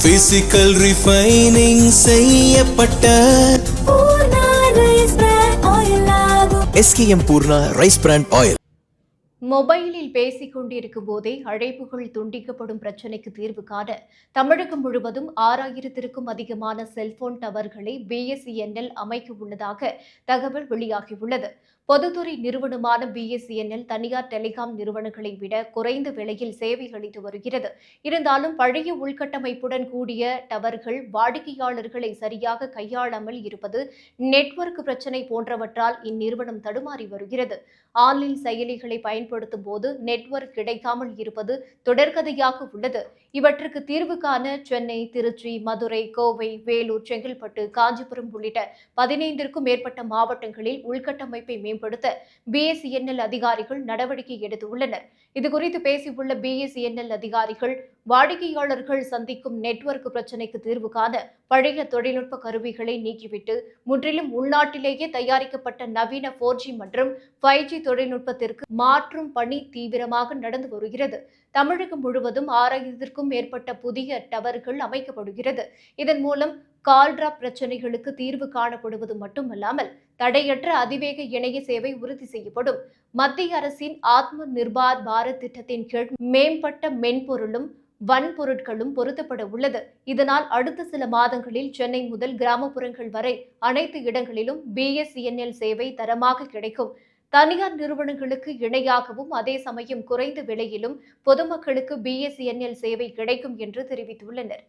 Physical refining செய்யப்பட்ட SKM Poorna rice brand oil. மொபைலில் பேசிக் கொண்டிருக்கும் போதே அழைப்புகள் துண்டிக்கப்படும் பிரச்சினைக்கு தீர்வு காண தமிழகம் முழுவதும் 6000க்கும் அதிகமான செல்போன் டவர்களை BSNL அமைக்க உள்ளதாக தகவல் வெளியாகியுள்ளது. பொதுத்துறை நிறுவனமான BSNL தனியார் டெலிகாம் நிறுவனங்களை விட குறைந்த விலையில் சேவை அளித்து வருகிறது. இருந்தாலும் பழைய உள்கட்டமைப்புடன் கூடிய டவர்கள் வாடிக்கையாளர்களை சரியாக கையாளாமல் இருப்பது, நெட்வொர்க் பிரச்சினை போன்றவற்றால் இந்நிறுவனம் தடுமாறி வருகிறது. ஆன்லைன் செயலிகளை பயன்படுத்தும் போது நெட்வொர்க் கிடைக்காமல் இருப்பது தொடர்கதையாக உள்ளது. இவற்றுக்கு தீர்வு காண சென்னை, திருச்சி, மதுரை, கோவை, வேலூர், செங்கல்பட்டு, காஞ்சிபுரம் உள்ளிட்ட 15க்கும் மேற்பட்ட மாவட்டங்களில் உள்கட்டமைப்பை மேம்படுத்த BSNL அதிகாரிகள் நடவடிக்கை எடுத்துள்ளனர். இதுகுறித்து பேசியுள்ள BSNL அதிகாரிகள், வாடிக்கையாளர்கள் சந்திக்கும் நெட்வொர்க் பிரச்சினைக்கு தீர்வு காண பழைய தொழில்நுட்ப கருவிகளை நீக்கிவிட்டு முற்றிலும் உள்நாட்டிலேயே தயாரிக்கப்பட்ட நவீன 4G மற்றும் 5G தொழில்நுட்பத்திற்கு மாற்றும் பணி தீவிரமாக நடந்து வருகிறது. தமிழகம் முழுவதும் 6000க்கும் மேற்பட்ட புதிய டவர்கள் அமைக்கப்படுகிறது. இதன் மூலம் கால் டிராப் பிரச்சினைகளுக்கு தீர்வு காணப்படுவது மட்டுமல்லாமல் தடையற்ற அதிவேக இணைய சேவை உறுதி செய்யப்படும். மத்திய அரசின் ஆத்ம நிர்பார் பாரத் திட்டத்தின் கீழ் மேம்பட்ட மென்பொருளும் வன்பொருட்களும் பொருத்தப்பட உள்ளது. இதனால் அடுத்த சில மாதங்களில் சென்னை முதல் கிராமப்புறங்கள் வரை அனைத்து இடங்களிலும் BSNL சேவை தரமாக கிடைக்கும். தனியார் நிறுவனங்களுக்கு இணையாகவும் அதே சமயம் குறைந்த விலையிலும் பொதுமக்களுக்கு BSNL சேவை கிடைக்கும் என்று தெரிவித்துள்ளனர்.